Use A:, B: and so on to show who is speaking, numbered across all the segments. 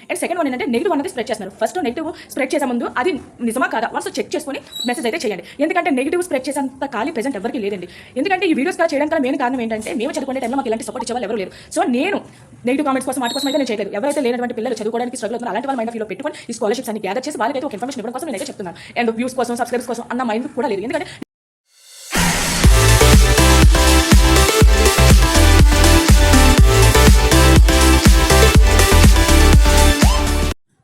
A: And second one ఏంటంటే negative అనేది spread చేస్తున్నారు. ఫస్ట్ నెగిటివ్ స్ప్రెడ్ చేసే ముందు అది నిజమా కాదా వన్స్ చెక్ చేసుకొని మెసేజ్ అయితే చేయండి. ఎందుకంటే నెగిటివ్ స్ప్రెడ్ చేసేంత ఖాళీ ప్రెజెంట్ ఎవరికి లేదండి. ఎందుకంటే ఈ వీడియోస్ చేయడానికి మెయిన్ కారణం ఏంటంటే మేము చదువుకునే టైంలో మాకు ఇలాంటి సపోర్ట్ ఇచ్చేవాళ్ళు ఎవరు లేరు. సో నేను నెగిటివ్ కామెంట్స్ కోసం వాటి కోసం అయితే నేను చేయలేదు. ఎవరైతే లేనటువంటి పిల్లలు చదువుకోవడానికి స్ట్రగుల్ అవుతున్నారు అలాంటి వాళ్ళ మైండ్ ఫీలో పెట్టుకొని ఈ స్కాలర్షిప్స్ అన్ని గ్యాదర్ చేసి వాళ్ళకైతే ఒక ఇన్ఫర్మేషన్ ఇవ్వడం కోసం నేనైతే చెప్తున్నాను. అండ్ వ్యూస్ కోసం సబ్స్క్రైబ్స్ కోసం అన్న మైండ్ కూడా లేదు. ఎందుకంటే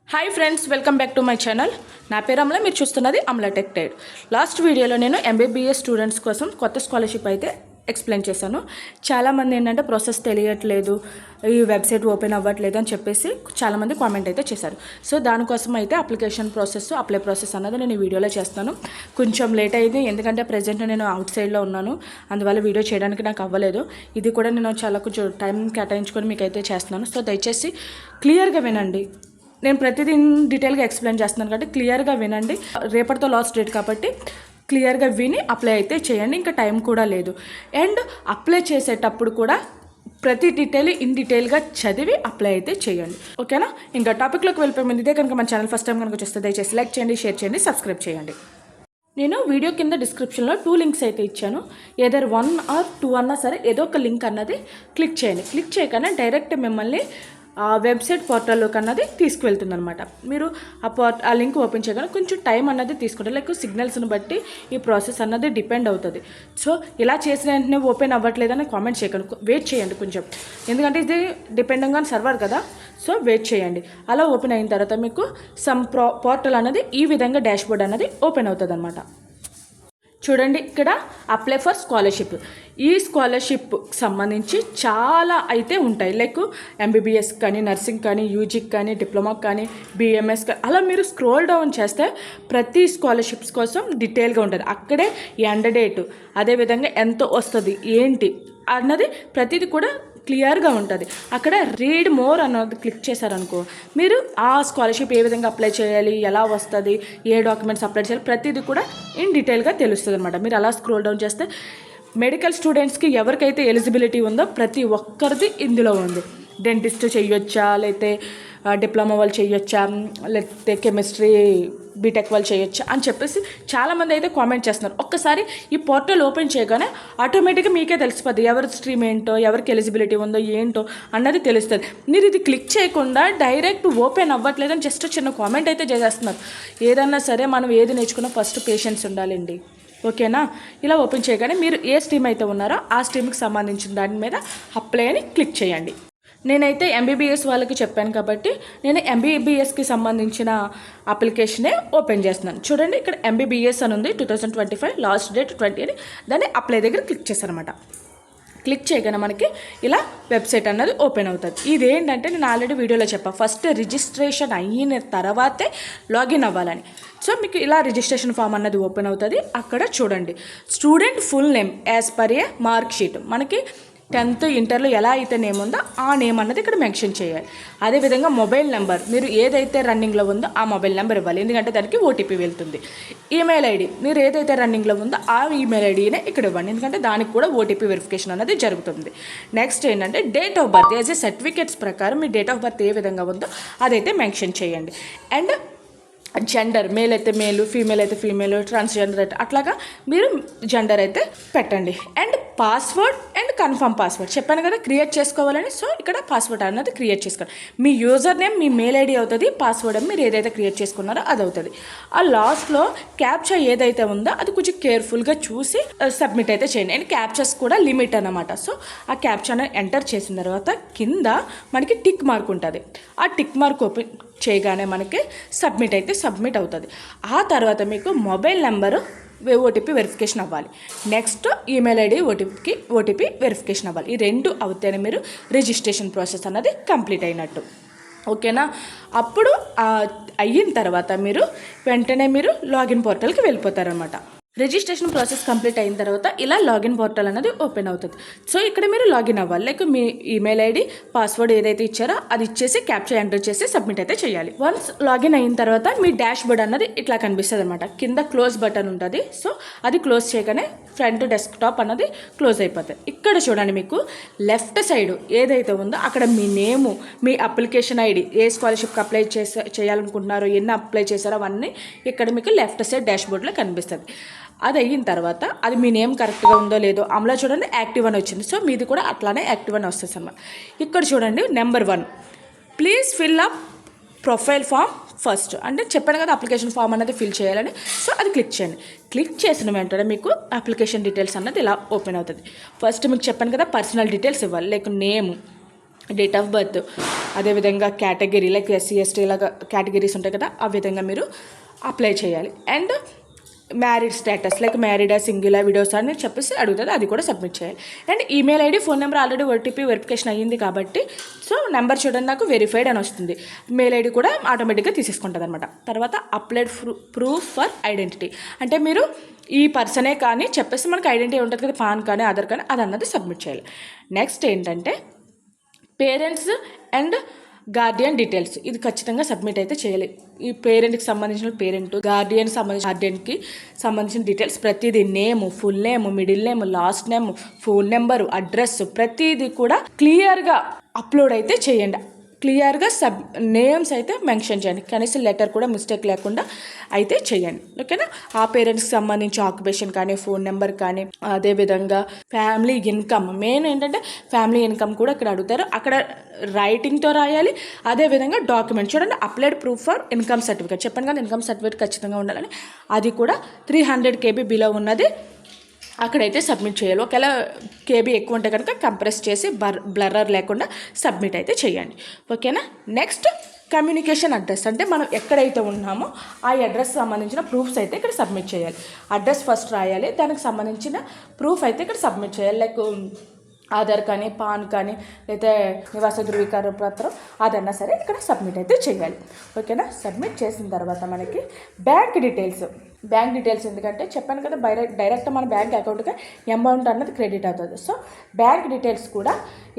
A: hi friends, welcome back to my channel. నా పేరు అమల, మీరు చూస్తున్నది అమల టెక్ టైడ్. లాస్ట్ వీడియోలో నేను ఎంబీబీఎస్ స్టూడెంట్స్ కోసం కొత్త స్కాలర్షిప్ అయితే ఎక్స్ప్లెయిన్ చేశాను. చాలామంది ఏంటంటే ప్రాసెస్ తెలియట్లేదు, ఈ వెబ్సైట్ ఓపెన్ అవ్వట్లేదు అని చెప్పేసి చాలామంది కామెంట్ అయితే చేశారు. సో దానికోసం అయితే అప్లికేషన్ ప్రాసెస్, అప్లై ప్రాసెస్ అన్నది నేను ఈ వీడియోలో చేస్తాను. కొంచెం లేట్ అయింది ఎందుకంటే ప్రజెంట్ నేను అవుట్ సైడ్లో ఉన్నాను, అందువల్ల వీడియో చేయడానికి నాకు అవ్వలేదు. ఇది కూడా నేను కొంచెం టైం కేటాయించుకొని మీకు అయితే చేస్తున్నాను. సో దయచేసి క్లియర్గా వినండి. నేను ప్రతిదీ డీటెయిల్గా ఎక్స్ప్లెయిన్ చేస్తున్నాను కాబట్టి క్లియర్గా వినండి. రేపటితో లాస్ట్ డేట్ కాబట్టి క్లియర్గా విని అప్లై అయితే చేయండి. ఇంకా టైం కూడా లేదు. అండ్ అప్లై చేసేటప్పుడు కూడా ప్రతి డీటెయిల్ డీటెయిల్గా చదివి అప్లై అయితే చేయండి. ఓకేనా? ఇంకా టాపిక్లోకి వెళ్ళిపోయి ముందు ఇదే కనుక మన ఛానల్ ఫస్ట్ టైం కనుక చూస్తే దయచేసి లైక్ చేయండి, షేర్ చేయండి, సబ్స్క్రైబ్ చేయండి. నేను వీడియో కింద డిస్క్రిప్షన్లో 2 లింక్స్ అయితే ఇచ్చాను. ఏదర్ 1 or 2 అన్నా సరే ఏదో ఒక లింక్ అన్నది క్లిక్ చేయండి. క్లిక్ చేయగానే డైరెక్ట్ మిమ్మల్ని ఆ వెబ్సైట్ పోర్టల్లోకి అన్నది తీసుకువెళ్తుంది అనమాట. మీరు ఆ లింక్ ఓపెన్ చేయగానే కొంచెం టైం అన్నది తీసుకుంటారు. లైక్ సిగ్నల్స్ని బట్టి ఈ ప్రాసెస్ అన్నది డిపెండ్ అవుతుంది. సో ఇలా చేసిన వెంటనే ఓపెన్ అవ్వట్లేదని కామెంట్ చేయకండి, వెయిట్ చేయండి కొంచెం. ఎందుకంటే ఇది డిపెండింగ్ ఆన్ సర్వర్ కదా, సో వెయిట్ చేయండి. అలా ఓపెన్ అయిన తర్వాత మీకు పోర్టల్ అన్నది ఈ విధంగా డాష్బోర్డ్ అన్నది ఓపెన్ అవుతుంది అనమాట. చూడండి, ఇక్కడ అప్లై ఫర్ స్కాలర్షిప్. ఈ స్కాలర్షిప్ సంబంధించి చాలా అయితే ఉంటాయి. లైక్ ఎంబీబీఎస్ కానీ, నర్సింగ్ కానీ, యూజీకి కానీ, డిప్లొమాకి కానీ, బీఎంఎస్ కానీ, అలా మీరు స్క్రోల్ డౌన్ చేస్తే ప్రతి స్కాలర్షిప్స్ కోసం డీటెయిల్గా ఉంటుంది. అక్కడే ఎండ్ డేట్, అదేవిధంగా ఎంత వస్తుంది ఏంటి అన్నది ప్రతిదీ కూడా క్లియర్గా ఉంటుంది. అక్కడ రీడ్ మోర్ అన్నది క్లిక్ చేశారనుకో, మీరు ఆ స్కాలర్షిప్ ఏ విధంగా అప్లై చేయాలి, ఎలా వస్తుంది, ఏ డాక్యుమెంట్స్ అప్లై చేయాలి ప్రతిదీ కూడా డీటెయిల్గా తెలుస్తుంది అనమాట. మీరు అలా స్క్రోల్ డౌన్ చేస్తే మెడికల్ స్టూడెంట్స్కి ఎవరికైతే ఎలిజిబిలిటీ ఉందో ప్రతి ఒక్కరిది ఇందులో ఉంది. డెంటిస్ట్ చేయొచ్చా, లేకపోతే డిప్లొమా వాళ్ళు చేయొచ్చా, లేకపోతే కెమిస్ట్రీ బీటెక్ వాళ్ళు చేయొచ్చా అని చెప్పేసి చాలామంది అయితే కామెంట్ చేస్తున్నారు. ఒక్కసారి ఈ పోర్టల్ ఓపెన్ చేయగానే ఆటోమేటిక్గా మీకే తెలిసిపోద్ది ఎవరి స్ట్రీమ్ ఏంటో, ఎవరికి ఎలిజిబిలిటీ ఉందో ఏంటో అన్నది తెలుస్తుంది. మీరు ఇది క్లిక్ చేయకుండా డైరెక్ట్ ఓపెన్ అవ్వట్లేదని జస్ట్ చిన్న కామెంట్ అయితే చేసేస్తున్నారు. ఏదన్నా సరే మనం ఏది నేర్చుకున్నా ఫస్ట్ పేషెన్స్ ఉండాలండి. ఓకేనా? ఇలా ఓపెన్ చేయగానే మీరు ఏ స్ట్రీమ్ అయితే ఉన్నారో ఆ స్ట్రీమ్కి సంబంధించిన దాని మీద అప్లై అని క్లిక్ చేయండి. నేనైతే ఎంబీబీఎస్ వాళ్ళకి చెప్పాను కాబట్టి నేను ఎంబీబీఎస్కి సంబంధించిన అప్లికేషనే ఓపెన్ చేస్తున్నాను. చూడండి, ఇక్కడ ఎంబీబీఎస్ అని ఉంది, 2025 లాస్ట్ డేట్ 20 అని దాన్ని అప్లై దగ్గర క్లిక్ చేశారనమాట. క్లిక్ చేయగానే మనకి ఇలా వెబ్సైట్ అన్నది ఓపెన్ అవుతుంది. ఇదేంటంటే నేను ఆల్రెడీ వీడియోలో చెప్పాను, ఫస్ట్ రిజిస్ట్రేషన్ అయిన తర్వాతే లాగిన్ అవ్వాలని. సో మీకు ఇలా రిజిస్ట్రేషన్ ఫామ్ అన్నది ఓపెన్ అవుతుంది. అక్కడ చూడండి, student full name as per a mark sheet. మనకి 10th ఇంటర్లో ఎలా అయితే నేమ్ ఉందో ఆ నేమ్ అన్నది ఇక్కడ మెన్షన్ చేయాలి. అదేవిధంగా మొబైల్ నెంబర్, మీరు ఏదైతే రన్నింగ్లో ఉందో ఆ మొబైల్ నెంబర్ ఇవ్వాలి, ఎందుకంటే దానికి ఓటీపీ వెళ్తుంది. ఈమెయిల్ ఐడి, మీరు ఏదైతే రన్నింగ్లో ఉందో ఆ ఈమెయిల్ ఐడినే ఇక్కడ ఇవ్వండి, ఎందుకంటే దానికి కూడా ఓటీపీ వెరిఫికేషన్ అనేది జరుగుతుంది. నెక్స్ట్ ఏంటంటే date of birth, as a certificates ప్రకారం మీ డేట్ ఆఫ్ బర్త్ ఏ విధంగా ఉందో అదైతే మెన్షన్ చేయండి. అండ్ జెండర్, మేల్ అయితే మేలు, ఫీమేల్ అయితే ఫీమేల్, ట్రాన్స్జెండర్ అయితే అట్లాగా మీరు జెండర్ అయితే పెట్టండి. And password and confirm password చెప్పాను కదా క్రియేట్ చేసుకోవాలని. సో ఇక్కడ పాస్వర్డ్ అన్నది క్రియేట్ చేసుకోండి. మీ యూజర్ నేమ్ మీ మెయిల్ ఐడి అవుతుంది, పాస్వర్డ్ మీరు ఏదైతే క్రియేట్ చేసుకున్నారో అది అవుతుంది. ఆ లాస్ట్లో క్యాప్చా ఏదైతే ఉందో అది కొంచెం కేర్ఫుల్గా చూసి సబ్మిట్ అయితే చేయండి. అండ్ క్యాప్చాస్ కూడా లిమిట్ అన్నమాట. సో ఆ క్యాప్చాను ఎంటర్ చేసిన తర్వాత కింద మనకి టిక్ మార్క్ ఉంటుంది. ఆ టిక్ మార్క్ ఓపెన్ చేయగానే మనకి సబ్మిట్ అవుతుంది. ఆ తర్వాత మీకు మొబైల్ నెంబరు ఓటీపీ వెరిఫికేషన్ అవ్వాలి. Next email ID OTP verification అవ్వాలి. ఈ 2 అవుతేనే మీరు రిజిస్ట్రేషన్ ప్రాసెస్ అన్నది కంప్లీట్ అయినట్టు. ఓకేనా? అప్పుడు అయిన తర్వాత మీరు వెంటనే లాగిన్ పోర్టల్కి వెళ్ళిపోతారనమాట. రిజిస్ట్రేషన్ ప్రాసెస్ కంప్లీట్ అయిన తర్వాత ఇలా లాగిన్ పోర్టల్ అనేది ఓపెన్ అవుతుంది. సో ఇక్కడ మీరు లాగిన్ అవ్వాలి. లైక్ మీ ఈమెయిల్ ఐడి పాస్వర్డ్ ఏదైతే ఇచ్చారో అది ఇచ్చేసి క్యాప్చర్ ఎంటర్ చేసి సబ్మిట్ అయితే చేయాలి. వన్స్ లాగిన్ అయిన తర్వాత మీ డాష్ బోర్డ్ అన్నది ఇట్లా కనిపిస్తుంది అనమాట. కింద క్లోజ్ బటన్ ఉంటుంది. సో అది క్లోజ్ చేయగానే ఫ్రంట్ డెస్క్టాప్ అన్నది క్లోజ్ అయిపోతుంది. ఇక్కడ చూడండి, మీకు లెఫ్ట్ సైడ్ ఏదైతే ఉందో అక్కడ మీ నేము, మీ అప్లికేషన్ ఐడి, ఏ స్కాలర్షిప్కి అప్లై చేయాలనుకుంటున్నారో, ఎన్ని అప్లై చేశారో అవన్నీ ఇక్కడ మీకు లెఫ్ట్ సైడ్ డాష్ బోర్డ్లో కనిపిస్తుంది. అది అయిన తర్వాత అది మీ నేమ్ కరెక్ట్గా ఉందో లేదో అమలా చూడండి యాక్టివ్ అని వచ్చింది. సో మీది కూడా అట్లానే యాక్టివ్ అని వస్తుంది అన్నమాట. ఇక్కడ చూడండి number 1, please fill up profile form first. అంటే చెప్పాను కదా అప్లికేషన్ ఫామ్ అనేది ఫిల్ చేయాలని. సో అది క్లిక్ చేయండి. క్లిక్ చేసిన వెంటనే మీకు అప్లికేషన్ డీటెయిల్స్ అన్నది ఇలా ఓపెన్ అవుతుంది. ఫస్ట్ మీకు చెప్పాను కదా పర్సనల్ డీటెయిల్స్ ఇవ్వాలి. Like name, date of birth, అదేవిధంగా కేటగిరీ లైక్ ఎస్సీ ఎస్టీ లాగా కేటగిరీస్ ఉంటాయి కదా, ఆ విధంగా మీరు అప్లై చేయాలి. అండ్ మ్యారీడ్ స్టేటస్ లైక్ మ్యారీడా, సింగిలా, విడోస్ అని చెప్పేసి అడుగుతుంది, అది కూడా సబ్మిట్ చేయాలి. And email ID, phone number already OTP verification అయ్యింది కాబట్టి సో నెంబర్ చూడండి నాకు వెరిఫైడ్ అని వస్తుంది. మెయిల్ ఐడి కూడా ఆటోమేటిక్గా తీసేసుకుంటుంది అనమాట. తర్వాత అప్లైడ్ ప్రూఫ్ ఫర్ ఐడెంటిటీ, అంటే మీరు ఈ పర్సనే కానీ చెప్పేసి మనకు ఐడెంటిటీ ఉంటుంది కదా, పాన్ కానీ ఆధార్ కానీ, అది అన్నది సబ్మిట్ చేయాలి. నెక్స్ట్ ఏంటంటే పేరెంట్స్ అండ్ గార్డియన్ డీటెయిల్స్, ఇది ఖచ్చితంగా సబ్మిట్ అయితే చేయాలి. ఈ పేరెంట్కి సంబంధించిన పేరెంట్, గార్డియన్ సంబంధించిన గార్డియన్కి సంబంధించిన డీటెయిల్స్ ప్రతిదీ, name, full name, middle name, last name, phone number, address ప్రతిదీ కూడా క్లియర్గా అప్లోడ్ అయితే చేయండి. క్లియర్గా నేమ్స్ అయితే మెన్షన్ చేయండి. కనీసం లెటర్ కూడా మిస్టేక్ లేకుండా అయితే చేయండి. ఓకేనా. ఆ పేరెంట్స్కి సంబంధించి ఆక్యుపేషన్ కానీ, ఫోన్ నెంబర్ కానీ, అదేవిధంగా ఫ్యామిలీ ఇన్కమ్, మెయిన్ ఏంటంటే ఫ్యామిలీ ఇన్కమ్ కూడా ఇక్కడ అడుగుతారు. అక్కడ రైటింగ్తో రాయాలి. అదేవిధంగా డాక్యుమెంట్ చూడండి, applied proof for income certificate, చెప్పాను కదా ఇన్కమ్ సర్టిఫికేట్ ఖచ్చితంగా ఉండాలని, అది కూడా 300 KB బిలో ఉన్నది అక్కడైతే సబ్మిట్ చేయాలి. ఒకవేళ KB ఎక్కువ ఉంటే కనుక కంప్రెస్ చేసి బ్లర్రర్ లేకుండా సబ్మిట్ అయితే చేయండి. ఓకేనా. నెక్స్ట్ కమ్యూనికేషన్ అడ్రస్, అంటే మనం ఎక్కడైతే ఉన్నామో ఆ అడ్రస్ సంబంధించిన ప్రూఫ్స్ అయితే ఇక్కడ సబ్మిట్ చేయాలి. అడ్రస్ ఫస్ట్ రాయాలి, దానికి సంబంధించిన ప్రూఫ్ అయితే ఇక్కడ సబ్మిట్ చేయాలి. లైక్ ఆధార్ కానీ, పాన్ కానీ, లేదా నివాస ధృవీకరణ పత్రం అదన్నా సరే ఇక్కడ సబ్మిట్ అయితే చేయాలి. ఓకేనా. సబ్మిట్ చేసిన తర్వాత మనకి బ్యాంక్ డీటెయిల్స్ ఎందుకంటే చెప్పాను కదా డైరెక్ట్ మన బ్యాంక్ అకౌంట్గా అమౌంట్ అన్నది క్రెడిట్ అవుతుంది. సో బ్యాంక్ డీటెయిల్స్ కూడా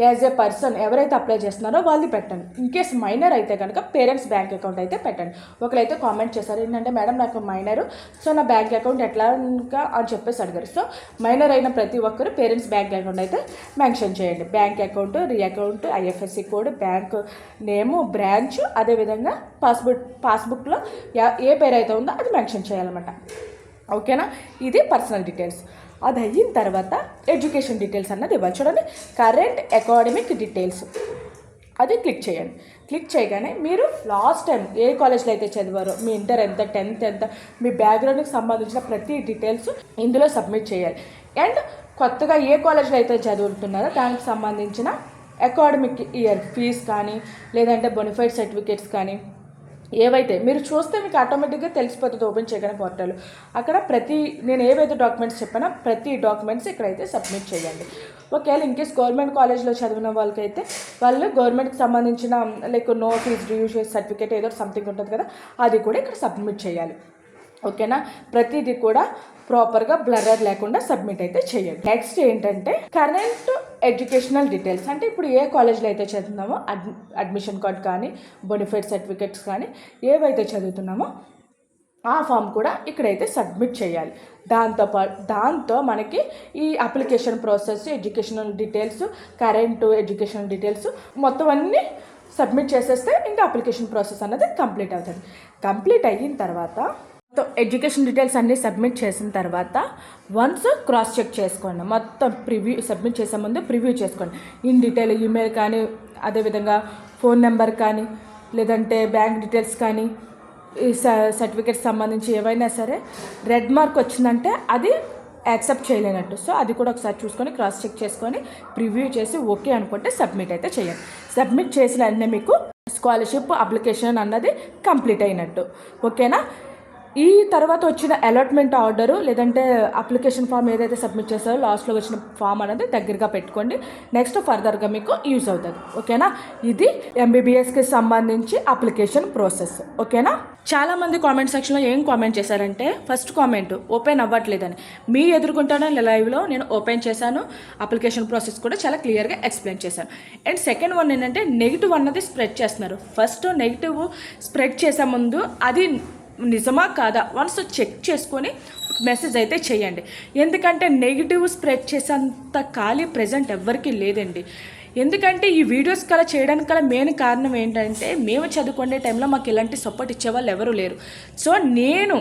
A: యాజ్ ఏ పర్సన్ ఎవరైతే అప్లై చేస్తున్నారో వాళ్ళది పెట్టండి. ఇన్ కేస్ మైనర్ అయితే కనుక పేరెంట్స్ బ్యాంక్ అకౌంట్ అయితే పెట్టండి. ఒకరైతే కామెంట్ చేశారు ఏంటంటే మేడం నాకు మైనరు, సో నా బ్యాంక్ అకౌంట్ ఎట్లా అని చెప్పేసి అడిగారు. సో మైనర్ అయిన ప్రతి ఒక్కరు పేరెంట్స్ బ్యాంక్ అకౌంట్ అయితే మెన్షన్ చేయండి. Bank account, account, IFSC code, bank నేము, బ్రాంచ్, అదేవిధంగా పాస్బుక్లో ఏ పేరు అయితే ఉందో అది మెన్షన్ చేయాలన్నమాట. ఓకేనా. ఇది పర్సనల్ డీటెయిల్స్. అది అయిన తర్వాత ఎడ్యుకేషన్ డీటెయిల్స్ అన్నది ఇవ్వాలి. చూడండి కరెంట్ అకాడమిక్ డీటెయిల్స్, అది క్లిక్ చేయండి. క్లిక్ చేయగానే మీరు లాస్ట్ టైం ఏ కాలేజ్లో అయితే చదివారో, మీ ఇంటర్ ఎంత, 10th ఎంత, మీ బ్యాక్గ్రౌండ్కి సంబంధించిన ప్రతి డీటెయిల్స్ ఇందులో సబ్మిట్ చేయాలి. అండ్ కొత్తగా ఏ కాలేజ్లో అయితే చదువుతున్నారో దానికి సంబంధించిన అకాడమిక్ ఇయర్ ఫీజ్ కానీ, లేదంటే బొనిఫైడ్ సర్టిఫికేట్స్ కానీ ఏవైతే మీరు చూస్తే మీకు ఆటోమేటిక్గా తెలిసిపోతుంది ఓపెన్ చేయగానే పోర్టల్. అక్కడ నేను ఏవైతే డాక్యుమెంట్స్ చెప్పానో ప్రతి డాక్యుమెంట్స్ ఇక్కడైతే సబ్మిట్ చేయండి. ఒకవేళ ఇన్కేస్ గవర్నమెంట్ కాలేజ్లో చదివిన వాళ్ళకైతే వాళ్ళు గవర్నమెంట్కి సంబంధించిన like no fees due certificate ఏదో సంథింగ్ ఉంటుంది కదా, అది కూడా ఇక్కడ సబ్మిట్ చేయాలి. ఓకేనా. ప్రతిదీ కూడా ప్రాపర్గా బ్లర్రర్ లేకుండా సబ్మిట్ అయితే చేయండి. నెక్స్ట్ ఏంటంటే కరెంట్ ఎడ్యుకేషనల్ డీటెయిల్స్, అంటే ఇప్పుడు ఏ కాలేజ్లో అయితే చదువుతున్నామో అడ్మిషన్ కార్డ్ కానీ, బొనిఫైడ్ సర్టిఫికేట్స్ కానీ ఏవైతే చదువుతున్నామో ఆ ఫామ్ కూడా ఇక్కడైతే సబ్మిట్ చేయాలి. దాంతో మనకి ఈ application process, educational details, current educational details మొత్తం అన్నీ సబ్మిట్ చేసేస్తే ఇంకా అప్లికేషన్ ప్రాసెస్ అన్నది కంప్లీట్ అవుతుంది. కంప్లీట్ అయిన తర్వాత ఎడ్యుకేషన్ డీటెయిల్స్ అన్నీ సబ్మిట్ చేసిన తర్వాత వన్స్ క్రాస్ చెక్ చేసుకోండి. మొత్తం ప్రివ్యూ సబ్మిట్ చేసే ముందు ప్రివ్యూ చేసుకోండి. ఇన్ డీటెయిల్ ఈమెయిల్ కానీ, అదేవిధంగా ఫోన్ నెంబర్ కానీ, లేదంటే బ్యాంక్ డీటెయిల్స్ కానీ, ఈ సర్టిఫికేట్స్ సంబంధించి ఏవైనా సరే రెడ్ మార్క్ వచ్చిందంటే అది యాక్సెప్ట్ చేయలేనట్టు. సో అది కూడా ఒకసారి చూసుకొని క్రాస్ చెక్ చేసుకొని ప్రివ్యూ చేసి ఓకే అనుకుంటే సబ్మిట్ అయితే చేయండి. సబ్మిట్ చేసిన వెంటనే మీకు స్కాలర్షిప్ అప్లికేషన్ అన్నది కంప్లీట్ అయినట్టు. ఓకేనా. ఈ తర్వాత వచ్చిన అలాట్మెంట్ ఆర్డరు లేదంటే అప్లికేషన్ ఫామ్ ఏదైతే సబ్మిట్ చేస్తారో లాస్ట్లో వచ్చిన ఫామ్ అనేది దగ్గరగా పెట్టుకోండి. నెక్స్ట్ ఫర్దర్గా మీకు యూజ్ అవుతుంది. ఓకేనా. ఇది MBBSకి సంబంధించి అప్లికేషన్ ప్రాసెస్. ఓకేనా. చాలామంది కామెంట్ సెక్షన్లో ఏం కామెంట్ చేశారంటే, ఫస్ట్ కామెంట్ ఓపెన్ అవ్వట్లేదని. మీ ఎదుర్కొంటానో లైవ్లో నేను ఓపెన్ చేశాను, అప్లికేషన్ ప్రాసెస్ కూడా చాలా క్లియర్గా ఎక్స్ప్లెయిన్ చేశాను. అండ్ సెకండ్ వన్ ఏంటంటే, నెగిటివ్ అన్నది స్ప్రెడ్ చేస్తున్నారు. ఫస్ట్ నెగిటివ్ స్ప్రెడ్ చేసే ముందు అది నిజమా కాదా వన్స్ చెక్ చేసుకొని మెసేజ్ అయితే చేయండి. ఎందుకంటే నెగిటివ్ స్ప్రెడ్ చేసేంత ఖాళీ ప్రజెంట్ ఎవ్వరికీ లేదండి. ఎందుకంటే ఈ వీడియోస్ కల చేయడానికి కల మెయిన్ కారణం ఏంటంటే, మేము చదువుకునే టైంలో మాకు ఇలాంటి సపోర్ట్ ఇచ్చేవాళ్ళు ఎవరు లేరు. సో నేను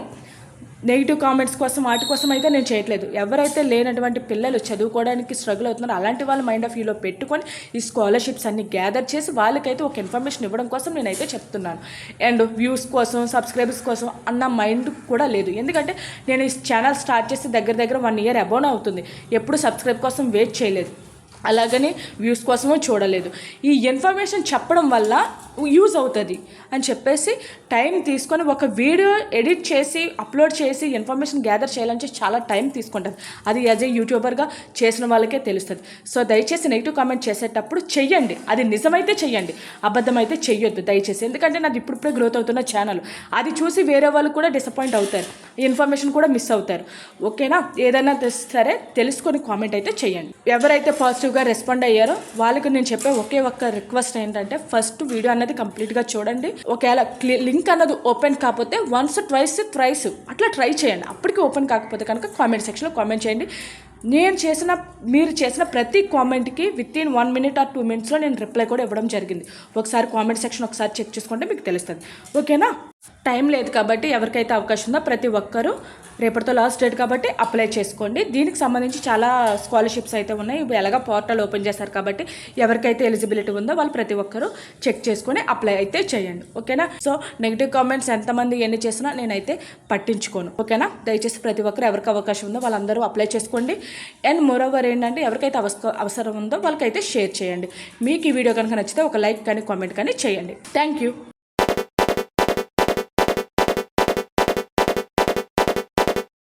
A: నెగిటివ్ కామెంట్స్ కోసం వాటి కోసం అయితే నేను చేయట్లేదు. ఎవరైతే లేనటువంటి పిల్లలు చదువుకోవడానికి స్ట్రగుల్ అవుతున్నారో అలాంటి వాళ్ళ మైండ్ ఆఫ్ వ్యూలో పెట్టుకొని ఈ స్కాలర్షిప్స్ అన్ని గ్యాదర్ చేసి వాళ్ళకైతే ఒక ఇన్ఫర్మేషన్ ఇవ్వడం కోసం నేనైతే చెప్తున్నాను. అండ్ వ్యూస్ కోసం, సబ్స్క్రైబర్స్ కోసం అన్న మైండ్ కూడా లేదు. ఎందుకంటే నేను ఈ ఛానల్ స్టార్ట్ చేసి దగ్గర 1 year అబౌవ్ అవుతుంది. ఎప్పుడు సబ్స్క్రైబ్ కోసం వెయిట్ చేయలేదు, అలాగని వ్యూస్ కోసమో చూడలేదు. ఈ ఇన్ఫర్మేషన్ చెప్పడం వల్ల యూజ్ అవుతుంది అని చెప్పేసి టైం తీసుకొని ఒక వీడియో ఎడిట్ చేసి అప్లోడ్ చేసి ఇన్ఫర్మేషన్ గ్యాదర్ చేయాలంటే చాలా టైం తీసుకుంటుంది. అది యాజ్ ఏ యూట్యూబర్గా చేసిన వాళ్ళకే తెలుస్తుంది. సో దయచేసి నెగిటివ్ కామెంట్ చేసేటప్పుడు చెయ్యండి, అది నిజమైతే చెయ్యండి, అబద్ధం అయితే చెయ్యొద్దు దయచేసి. ఎందుకంటే నాది ఇప్పుడిప్పుడే గ్రోత్ అవుతున్న ఛానల్, అది చూసి వేరే వాళ్ళు కూడా డిసప్పాయింట్ అవుతారు, ఇన్ఫర్మేషన్ కూడా మిస్ అవుతారు. ఓకేనా? ఏదైనా సరే తెలుసుకొని కామెంట్ అయితే చెయ్యండి. ఎవరైతే పాజిటివ్గా రెస్పాండ్ అయ్యారో వాళ్ళకి నేను చెప్పే ఒకే ఒక్క రిక్వెస్ట్ ఏంటంటే, ఫస్ట్ వీడియో అన్నది కంప్లీట్గా చూడండి. ఒకవేళ లింక్ అన్నది ఓపెన్ కాకపోతే వన్స్ ట్వైస్ థ్రైస్ అట్లా ట్రై చేయండి. అప్పటికి ఓపెన్ కాకపోతే కనుక కామెంట్ సెక్షన్లో కామెంట్ చేయండి. మీరు చేసిన ప్రతి కామెంట్కి వితిన్ 1 minute or 2 minutesలో నేను రిప్లై కూడా ఇవ్వడం జరిగింది. ఒకసారి కామెంట్ సెక్షన్ ఒకసారి చెక్ చేసుకుంటే మీకు తెలుస్తుంది. ఓకేనా? టైం లేదు కాబట్టి ఎవరికైతే అవకాశం ఉందో ప్రతి ఒక్కరూ రేపటితో లాస్ట్ డేట్ కాబట్టి అప్లై చేసుకోండి. దీనికి సంబంధించి చాలా స్కాలర్షిప్స్ అయితే ఉన్నాయి. ఇప్పుడు ఎలాగ పోర్టల్ ఓపెన్ చేశారు కాబట్టి ఎవరికైతే ఎలిజిబిలిటీ ఉందో వాళ్ళు ప్రతి ఒక్కరూ చెక్ చేసుకొని అప్లై అయితే చేయండి. ఓకేనా? సో నెగిటివ్ కామెంట్స్ ఎంతమంది ఎన్ని చేసినా నేనైతే పట్టించుకోను. ఓకేనా? దయచేసి ప్రతి ఒక్కరు ఎవరికి అవకాశం ఉందో వాళ్ళందరూ అప్లై చేసుకోండి. అండ్ మోరోవర్ ఏంటంటే, ఎవరికైతే అవసరం ఉందో వాళ్ళకైతే షేర్ చేయండి. మీకు ఈ వీడియో కనుక నచ్చితే ఒక లైక్ కానీ కామెంట్ కానీ చేయండి. Thank you.